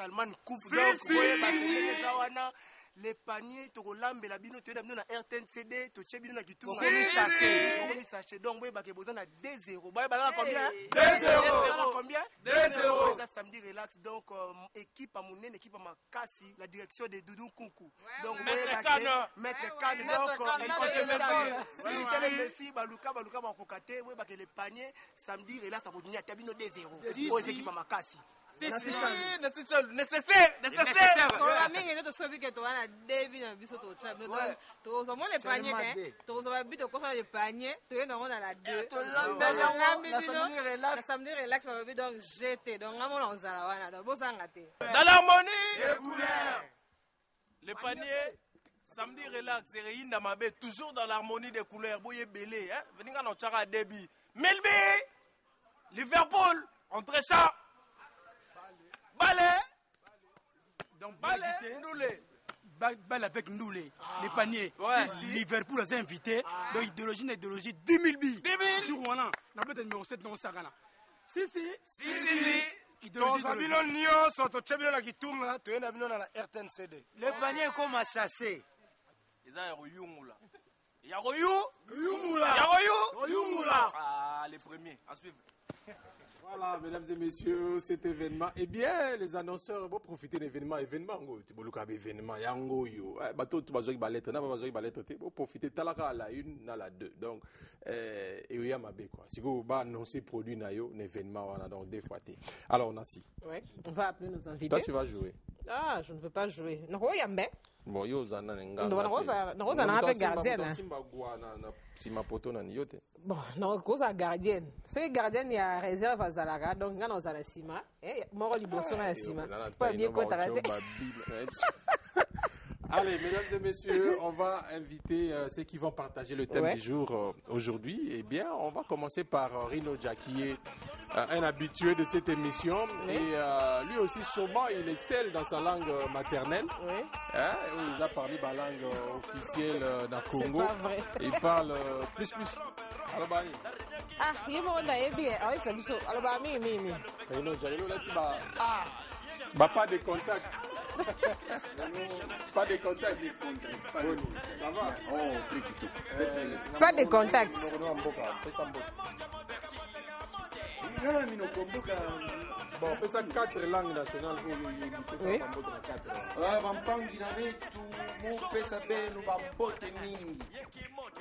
Salman Coupe. Donc, les paniers, tu relambe la bino, tu es dans la RTNCD, tu es dans la Kitou. Donc, oui, bah, il besoin de 2-0. Combien? 2-0. Combien? 2-0. Ça, samedi, relax. Donc, équipe à Mounen, équipe à Makassi, la direction de Doudou Kunku. Donc, Maître Kane. Donc, Messi, Baluka, Bakokate, oui, bah, les paniers, samedi, relax, ça va devenir 2-0. Aux équipes à Makassi. Nécessaire. Dans l'harmonie des couleurs. Les paniers, samedi relax, toujours dans l'harmonie des couleurs. Boye belé, venez dans Chara débit. Milby, Liverpool, entre chat. Ballet. Donc, balle avec Ndoulé. Les paniers. Ouais, Liverpool a invité. Donc, idéologie, 10 000 billes. 10 000 sur Roland. On a peut-être numéro 7 dans Sagana. Si. Idéologie. Les paniers comme à chasser. Ah, les premiers. À suivre. Voilà, mesdames et messieurs, cet événement. Eh bien, les annonceurs vont profiter de l'événement. Événement, yango yo. Bateau, tu vas jouer balette, na va jouer balette, tu vas profiter. Talaka à la une, à la deux. Donc, et il y a ma bé quoi. Si vous va annoncer produit na yo, un événement, on a donc des fois. Alors, on a si. Oui, on va appeler nos invités. Toi, tu vas jouer. Ah, je ne veux pas jouer. Non, il y a un bé. Bon, yo zana nga. Non, on a un gardienne. Bon, non, cause à gardienne. Ce gardien il y a réserve à Zalaga, donc on a la cima. Et mort liboson à la cima. Pas bien quoi t'arrêter. Allez, mesdames et messieurs, on va inviter ceux qui vont partager le thème du jour aujourd'hui. Eh bien, on va commencer par Rino Dja, qui est un habitué de cette émission. Oui. Et lui aussi, sûrement, il excelle dans sa langue maternelle. Oui. Il a parlé la langue officielle dans le Congo. C'est pas vrai. Il parle plus. Alors, bah, il est bien. Ah oui, c'est bien. Alors, bah, Rino Dja, là, pas de contact. Pas de contact. Ça va? Oh, pas de contact. Bon, fais ça 4 langues nationales. Oui. Vampangi na wetu mupesa benu bambote mingi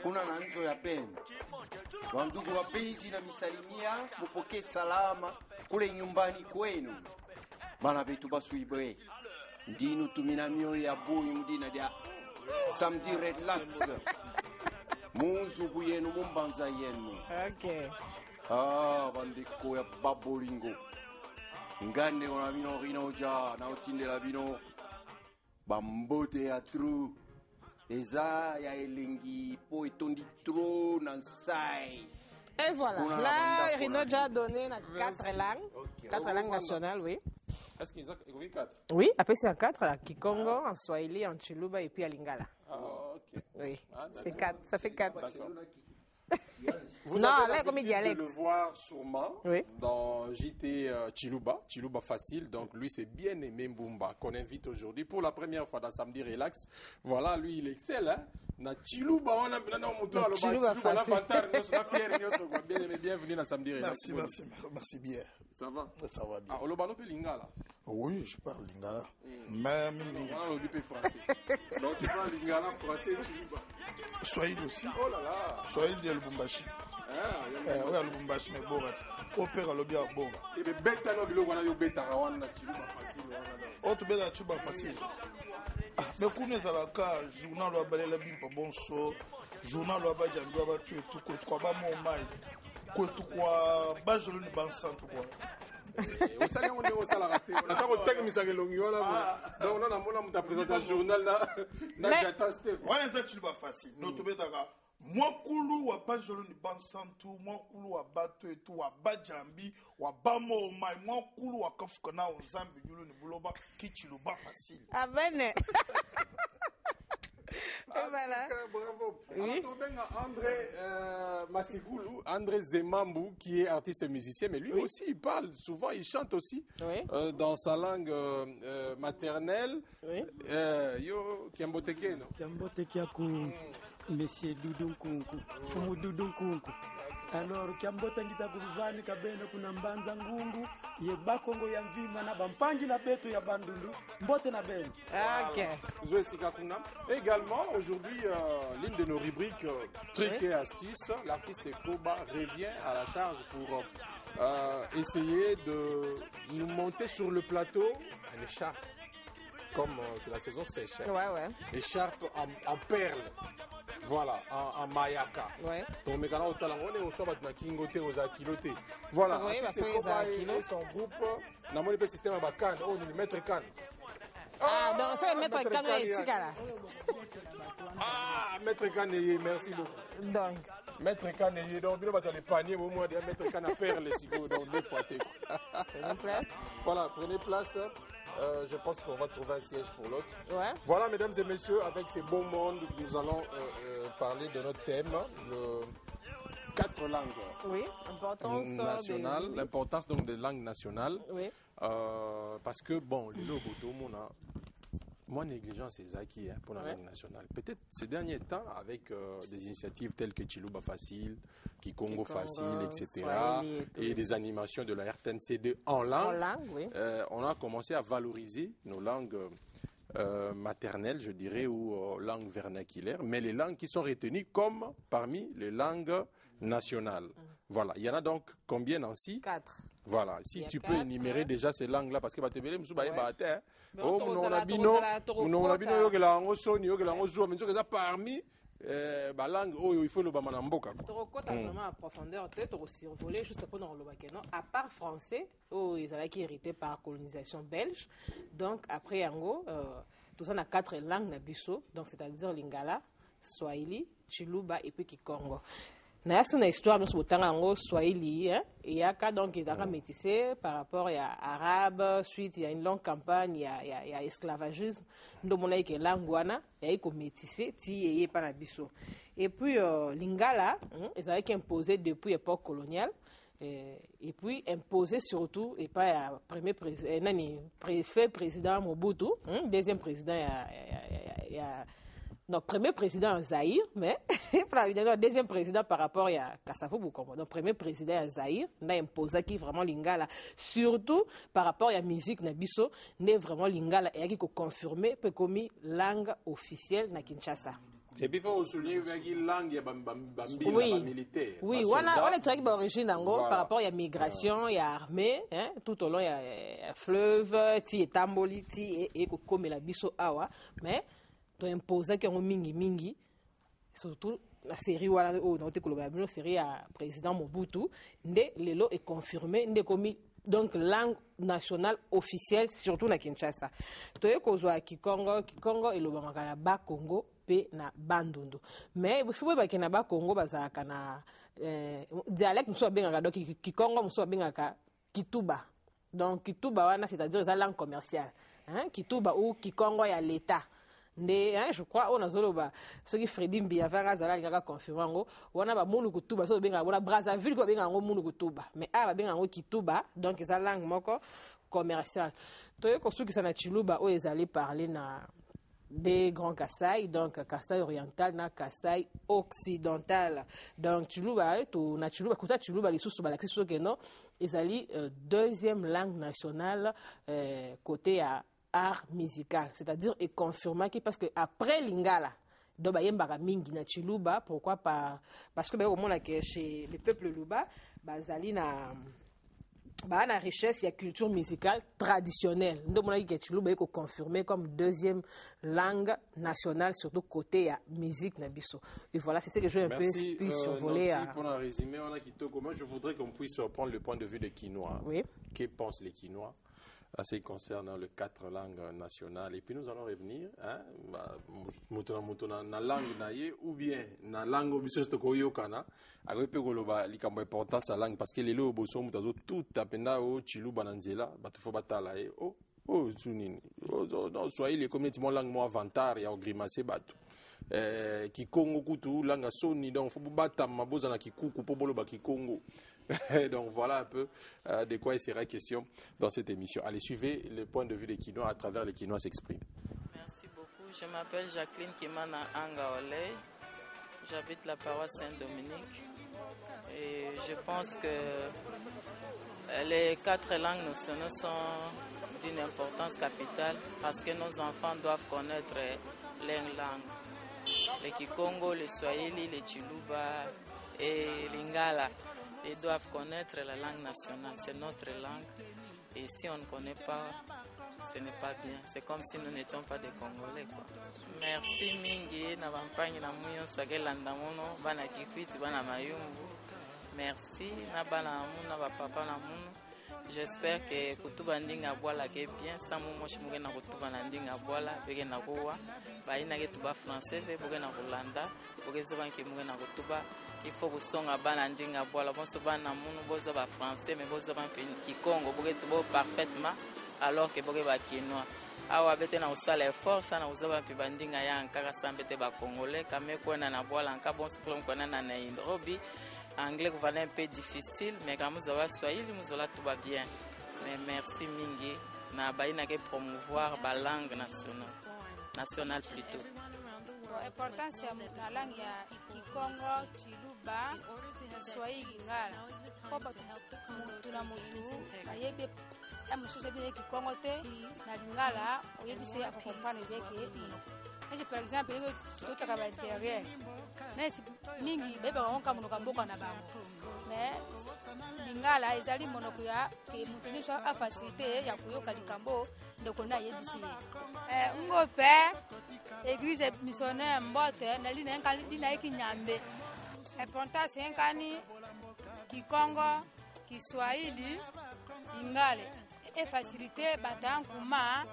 kuna na nzo ya benu wandugu wapenzi na misalimia mupoke salama kule nyumbani kwenu bana betu basuibwe ndinu tumina mioyo ya buyu mdina dia samedi relax muzugu yenu mumbanza yenu. Okay. Bandiko ya babolingo ngande ona bino rinoja na otindela bino bambote ya tru eza ya elengi po etondi tro na nsai. Et voilà, là Rinoja a donné 4 langues, 4 langues nationales, oui. Est-ce qu'ils ont 4? Oui, après c'est en 4, en Kikongo, en Swahili, en Chiluba et puis à Lingala. Ah, ok. Oui, c'est 4, ça fait 4. Vous non, avez là, comme dialecte. De le voir sûrement oui. dans JT Chiluba Facile. Donc lui, c'est bien aimé Mbumba qu'on invite aujourd'hui pour la première fois dans Samedi Relax. Voilà, lui, il excelle. Hein? Na Chiluba, on a Chiluba bien aimé, bienvenue dans Samedi Relax. Merci bien. Ça va? Ça va bien. Ah, Olobano peut Lingala? Oui, je parle Lingala. Même on dit français. Donc tu parles Lingala, français, Chiluba. Swahili aussi. Oh là là. Swahili de Lubumbashi. Oui, à Lubumbashi, mais bon, opère à l'obia Boga. Et le bêta, on a eu bêta, on a Chiluba facile. Autre bêta, Chiluba facile. Mais quand nous avons le journal de la Bimpa Bonso, journal de la Jambi, tu es tout quoi, tu crois, tu crois, Bajolo ne bansan, tu crois. Au salon, on est au salaire. On a un thème, mais ça est long. Donc, on a mon présenté un journal là. On est Chiluba facile. Notre bêta, moi, Koulou, wa Bajolo ni bansantu, moi, Koulou, wa Bato et tout, wa Bajambi, wa Bamo, moi, Koulou, wa Kafkana, wa Zambi, Julo, ni Bouloba, qui Chiluba facile. Ah ben, Et voilà. Bravo. Oui. André Masikoulou, André Zemambou, qui est artiste et musicien, mais lui aussi, il parle souvent, il chante aussi dans sa langue maternelle. Oui. Yo, Kiambotekeno. Kiambotekiaku, Monsieur Dudunkunku, Fumu Dudunkunku. Alors Kiambota ngita kuluvani kabene kuna mbanza ngungu ye bakongo ya mvima na bampangi na beto ya bandundu mbote na bene. Ok. Zoé Sikakuna. Également, aujourd'hui, l'une de nos rubriques trucs et astuces, l'artiste Koba revient à la charge pour essayer de nous monter sur le plateau une écharpe. Comme c'est la saison sèche. Ouais. Écharpe en perles. Voilà, en mayaka. Ouais. Donc, mais quand on soit na kingote aux akilote. Voilà, Oui, parce que et son groupe, dans mon système à Cannes, on est maître Cannes. Ah, donc c'est maître Cannes et Tikala. Ah, maître Cannes, merci beaucoup. Donc. Maître Cannes, donc, il va dans les paniers, au moins, maître Cannes à perles, donc 2 fois. Prenez place. Voilà, prenez place. Je pense qu'on va trouver un siège pour l'autre. Ouais. Voilà, mesdames et messieurs, avec ces beaux mondes, nous allons parler de notre thème, le 4 langues. Oui, importance nationale, l'importance donc des langues nationales. Oui. Parce que, bon, les logos, tout le monde a moins négligent ces acquis pour la langue nationale. Peut-être ces derniers temps, avec des initiatives telles que Chiluba Facile, Kikongo Facile, etc., et des animations de la RTNC2 en langue, oui. On a commencé à valoriser nos langues maternelles, je dirais, ou langues vernaculaires, mais les langues qui sont retenues comme parmi les langues nationales. Voilà. Il y en a donc combien, Nancy? 4. Voilà, si tu peux énumérer déjà ces langues-là, parce que tu vas te parmi les langues, il faut le bamanamboka. Vraiment en profondeur, peut-être aussi survoler juste pour nous à part français, ils ont été hérités par colonisation belge. Donc après, tout ça, on a 4 langues nabiso, donc c'est-à-dire Lingala, Swahili, Chiluba et puis Kikongo. Na une histoire nous botanga Swahili et yaka donc il a métissé par rapport à arabe, suite il y a une longue campagne il y a esclavagisme ndo mona ke langwana ya iko métissé ti yé pa na biso. Et puis Lingala ils avaient imposé depuis l'époque coloniale et puis imposé surtout et pas premier président président Mobutu, deuxième président il y a notre premier président en Zaïre, mais notre deuxième président par rapport à Kassafo Boukombo. Notre premier président en Zaïre, on a imposé qui vraiment Lingala. Surtout par rapport à la musique Nabiso, n'est vraiment Lingala et qui confirmé comme langue officielle na Kinshasa. Et puis il faut souligner une langue militaire. Oui, on a très bonne origine par rapport à la migration, il y a armée, tout au long il y a fleuve, ti Tamboli, ti et comme la biso awa, mais imposé que mingi surtout la série où la série à président Mobutu ndé lelo est confirmé ndé komi donc langue nationale officielle surtout na Kinshasa toye kozwa Kikongo et le ba Congo pe na Bandundu mais il faut ba ke na ba Congo bazaka na dialecte muso bengaka donc Kikongo muso bengaka Kituba donc Kituba wana c'est-à-dire la langue commerciale Kituba ou Kikongo ya l'état. Je crois on a zoloba ce qui Freddy Mbiavanga zala ngaka confirmer ngo wana ba munu kutuba so benga bona Brazzaville ko benga ngo munu kutuba mais ba benga ngo Kituba donc eza langue moko commerciale toye ko suki sana Chiluba o ezali parler na des grands Kassai donc Kassai oriental na Kassai occidental donc Chiluba to na Chiluba kuta Chiluba lisusu balakisi so que non ezali deuxième langue nationale côté à art musical, c'est-à-dire et confirmé que parce que après Lingala, donc yembaka mingi na Chiluba, pourquoi pas parce que au moins que chez le peuple Luba, bazali na richesse, il y a culture musicale traditionnelle. Donc on a dit que Chiluba est confirmé comme deuxième langue nationale surtout côté à musique na biso. Et voilà, c'est ce que je peux survoler. Merci pour un résumé, on a quitté comment je voudrais qu'on puisse prendre le point de vue des Quinois. Oui. Que pensent les Quinois? En ce qui concerne les 4 langues nationales. Et puis nous allons revenir, na langue naie ou bien na langue obiso stokoyo kana, avec peu goloba likambo importance la langue parce que les lots boso mutazo tout apenda o Chiluba nanzela, batufo batala Oh, Zunini. Non, Swahili, comme tu langue moi avantar, il y a grimacé bateau. Kikongo kutu langa soni, donc faut battre ma bosa na kikuku pour bolo ba Kikongo. Donc voilà un peu de quoi il sera question dans cette émission. Allez, suivez le point de vue des Quinois à travers les Quinois s'expriment. Merci beaucoup. Je m'appelle Jacqueline Kimana Angaolei. J'habite la paroisse Saint-Dominique. Et je pense que les 4 langues nationales sont d'une importance capitale parce que nos enfants doivent connaître les langues. Le Kikongo, le Swahili, le Chiluba et l'Ingala. Ils doivent connaître la langue nationale, c'est notre langue. Et si on ne connaît pas, ce n'est pas bien. C'est comme si nous n'étions pas des Congolais, quoi. Merci mingi na bampangi na muyo sakelanda mono bana kikwiti bana mayumbu. Merci na bana muna ba papa na muno. J'espère que kutuba ndinga bwala ke bien samu moshi mugena kutuba na ndinga bwala bege na kuwa baina ke tuba français be bege na kulanda bege zebanki mugena kutuba. Il faut kusonga bana ndinga bwala bonso bana muno boza ba français mais boza ba Kikongo bege tuba parfaitement alors que bege ba Quinois. Awa bete na usala effort sana uzaba mpi ndinga ya nkaka sambete ba Congolais kame kwena na bwala nka bonso kwena na Nairobi. Anglais vous un peu difficile mais quand vous avez Swahili vous allez tout va bien. Mais merci mingi na baina ke promouvoir la langue nationale plutôt. Importance ya langue ya Kikongo, Chiluba, Swahili ngala. Kwa tuna mutu ayebe amususa bien Kikongo te na lingala oyebi se comprendre beke. Par exemple, tout à l'intérieur. Mingi bebe wanka munoka mboka na bango. Mais lingala ezali monoko ya ke mutunisho a facilité ya kuyoka likambo ndoko na yebisi. Ngope église missionnaire mbote na lina nkali lina ekinyambe. Importance nkani Kikongo, Kiswahili, lingale e facilité batankuma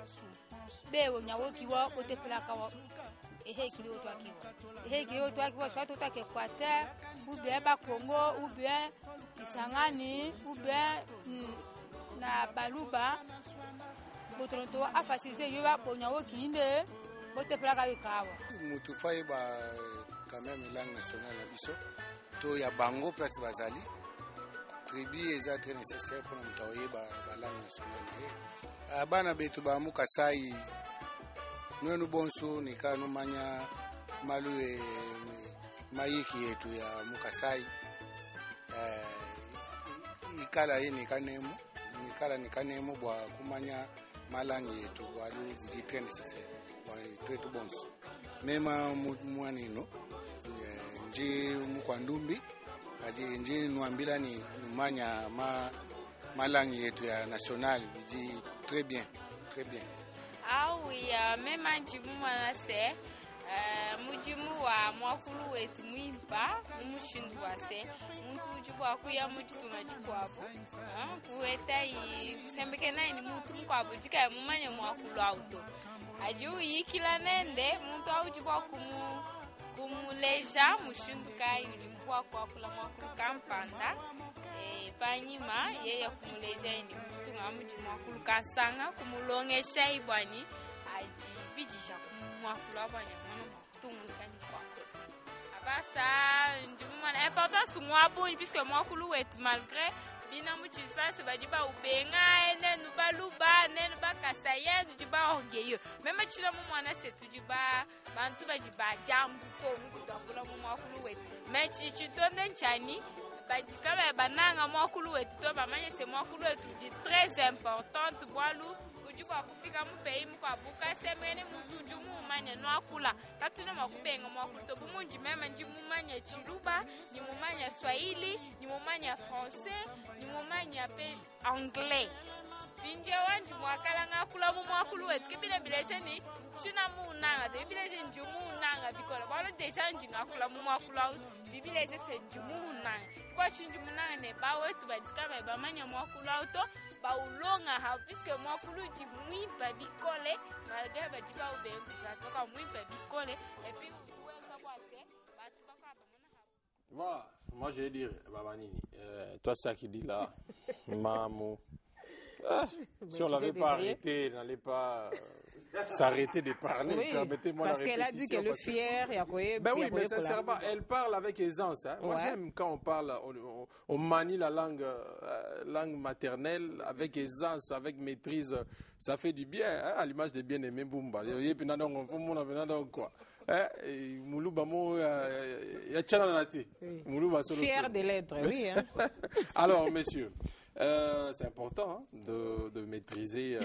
bewo nyawokiwa otepelaka wa ehekili otwakiwa soit otake Équateur ou bien ba Congo ou bien Isangani ou bien na Baluba botonto a facilité yo ba nyawoki inde otepelaka wikawa mutu faye ba quand même langue nationale na biso to ya bango place bazali tribu eza très nécessaire pour mutaoye ba langue nationale na ye abana betu ba mukasai Nwenu bonso nikano manya malu mayiki yetu ya Mukasai ikala ye nikanemu bwa kumanya malangi yetu walu vijitre nécessaire wali twetu bonso mema mwanino nji mukwandumbi aji nji nuambila ni numanya malangi yetu ya national viji très bien Ah oui, même njimu wanase mujimu wa mwakulu wetu mwimpa umushindu wase muntu ujibu akuya mujitu majibu wabu kuweta kusembeke na ni muntu mkwabu jika mumanya mwakulu auto ajiu yikila nende muntu aujibu kumuleja mushindu kai ulimkuwa kwa mwakulu kampanda panyima yeye kumuleja ni mtu ngamuji mwakulu kasanga kumulongesha ibwani ajibijisha kumwakulu abanya mwana tungukani kwako abasa ndimana importance ngwabu puisque mwakulu wetu malgré bina muchisa se bajiba ubenga ene nubaluba ene bakasaya tujiba ongeyo meme chila mu mwana se tujiba bantu bajiba jambu to ngudakula mu mwakulu wetu mechi chitonde nchani bajikala bananga mwakulu wetu to bamanye se mwakulu wetu di très importante bwalu ujiba kufika mu pays mu kwabuka semene mutuju mu manye no akula katuna makubenga mwakulu to bumunji meme nji mu manye Chiluba ni mu manye Swahili ni mu manye français ni mu manye pe anglais binje wanji mwakala ngakula mu mwakulu wetu kibile bilese ni china mu nanga de bilese nji mu nanga bikola balo deja nji ngakula mu mwakulu bibilese se nji mu nanga kwa chinji mu nanga ne ba wetu bajikaba bamanya mwakulu auto baulonga ha puisque mwakulu ji mwimba bikole malgré bajiba ubengu zatoka mwimba bikole et puis uweka kwake batu baka Moi je vais dire Babanini toi ça qui dit là mamu Si on ne l'avait pas arrêté, il n'allait pas s'arrêter de parler. Oui, permettez-moi parce la qu'elle a dit qu'elle est fière. Ben oui, mais sincèrement, elle parle avec aisance. Hein. Moi, j'aime quand on parle, on manie la langue maternelle avec aisance, avec maîtrise. Ça fait du bien, hein, à l'image des bien-aimés Bumba. Fier de l'être, oui. Hein. Alors, messieurs, c'est important de maîtriser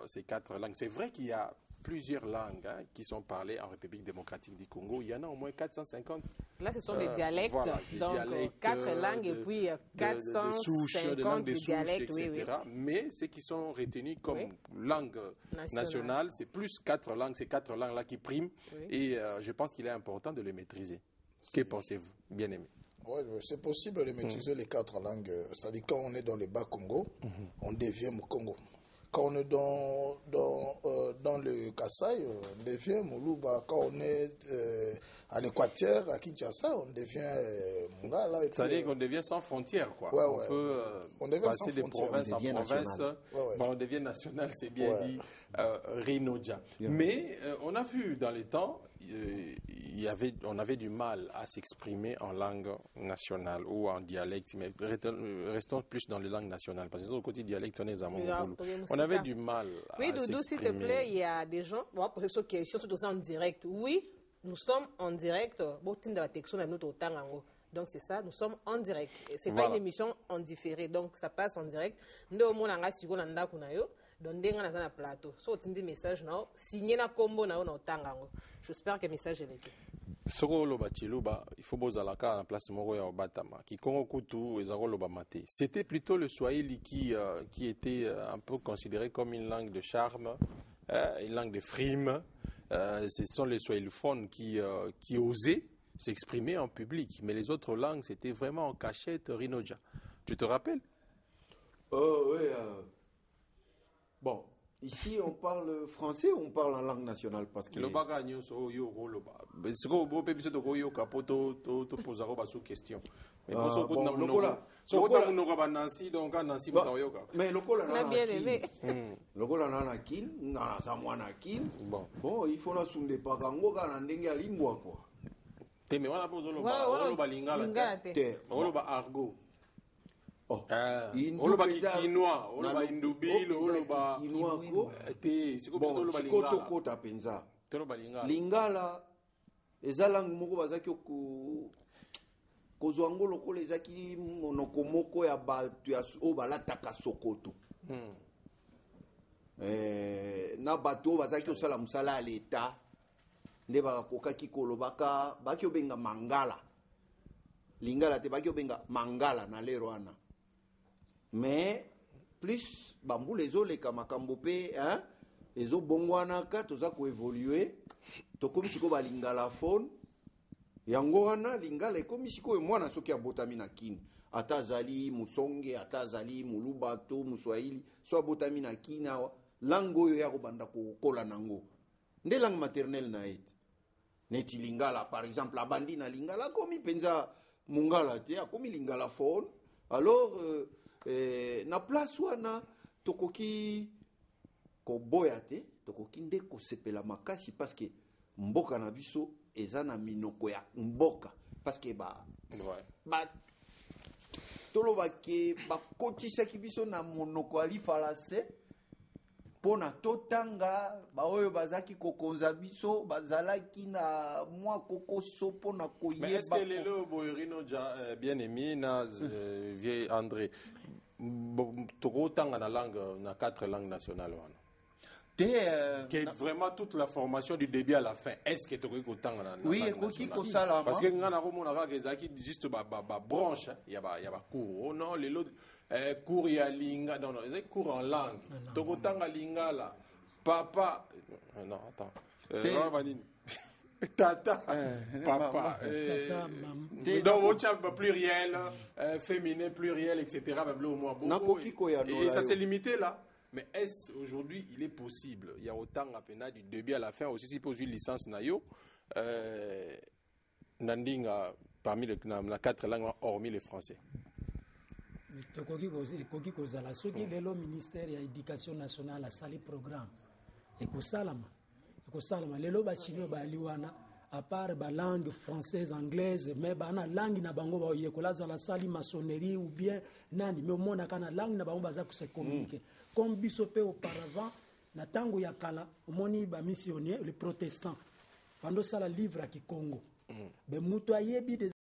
ces 4 langues. C'est vrai qu'il y a plusieurs langues qui sont parlées en République démocratique du Congo. Il y en a au moins 450. Là, ce sont des dialectes. Voilà, donc, dialectes, 4 langues et puis 450 des souches, dialectes. etc. Oui. Mais ce qui sont retenus comme langue nationale, c'est plus 4 langues. Ces 4 langues-là qui priment. Oui. Et je pense qu'il est important de les maîtriser. Que pensez-vous, bien-aimé? Oui, c'est possible de maîtriser les 4 langues. C'est-à-dire, quand on est dans le Bas-Congo, on devient Mukongo. Quand on est dans le Kasaï, on devient Moluba. Quand on est à l'Équateur, à Kinshasa, on devient Mungala. C'est-à-dire qu'on devient sans frontières, quoi. Ouais, on peut passer de province en province. On devient national, c'est bien dit, Rinoja. Mais on a vu dans les temps, on avait du mal à s'exprimer en langue nationale ou en dialecte, mais restons plus dans les langues nationales, parce que au côté dialecte, on avait du mal à s'exprimer. Oui, Doudou, s'il te plaît, il y a des gens, pour ceux qui sont en direct, oui, nous sommes en direct, donc c'est ça, nous sommes en direct. Ce n'est pas une émission en différé, donc ça passe en direct. Donc, dans plateau. So, tu message now, signé na combo na otangango. J'espère que le message est été. Soko loba chiluba, il faut bozalaka en place moko ya obatama. Ki Kongo kutu ezako loba maté. C'était plutôt le Swahili qui était un peu considéré comme une langue de charme, une langue de frime. Ce sont les swahilophones qui osaient s'exprimer en public, mais les autres langues c'était vraiment en cachette, Rinoja. Tu te rappelles? Oh oui. Bon, ici on parle français ou on parle en langue nationale parce que mais lokola nana kin ngana samwana kin bon il faut na sunde pakango kana ndenge alimbwa quoi te me wana pozo loba lingala te oloba argot. Oloba kinois, oloba indubilo, oloba te sikoto kota penza. Lingala ezalang moko bazaki kozwa ngo lokola ezaki monoko moko ya bato ya o balataka sokoto. Na bato bazaki osala musala ya leta nde bakokaki kolobaka baki obenga mangala. Lingala te baki obenga mangala na lero wana. Mais plus bambou les oleka makambo pe hein ezo bongwanaka toza ko évoluer to comme siko ba lingala phone yango wana lingala ekomi siko mwana soki abotami na kini ata zali musonge ata zali mulubato muswahili so abotami na kini awa lango yo ya ko banda ko kola nango nde langue maternelle na ete neti lingala par exemple abandi na lingala komi penza mungala te akomi lingala phone alors na place wana tokoki koboya te tokoki nde kosepela makasi parce que mboka na biso eza na minoko ya mboka parce que tolobaki bakotisaki biso na monoko ya lifalase mpona totanga baoyo bazaki kokonza biso bazalaki na mwa kokoso mpona koyeba. Mais est-ce que lelo boyerino bien aimé na vieil André tokotanga na langue na 4 langues nationales wana vraiment toute la formation du début à la fin est-ce que tokoki kotanga na oui ekoki kosala parce que ngana komona kaka ezalaki juste ba branche ya ba cours oh non lelo cours ya linga non ezalaki cours en langue tokotanga lingala papa non attends tata papa donc on tient pluriel féminin pluriel etc et ça s'est limité là. Mais est-ce aujourd'hui il est possible, il y a autant à peine du début à la fin aussi si pose une licence nayo nandinga parmi les 4 langues hormis le français. ekoki kozala soki lelo ministère ya éducation nationale asali programme ekosalama lelo bachino bali wana à part langue française anglaise mais bana langue na bango bayekola azala sali maçonnerie ou bien nani mais omonaka na langue na bango baza se communiquer comme biso pe auparavant na tango ya kala omoni ba missionnaire les protestants bando sala livre à Kikongo be mutu ayebi des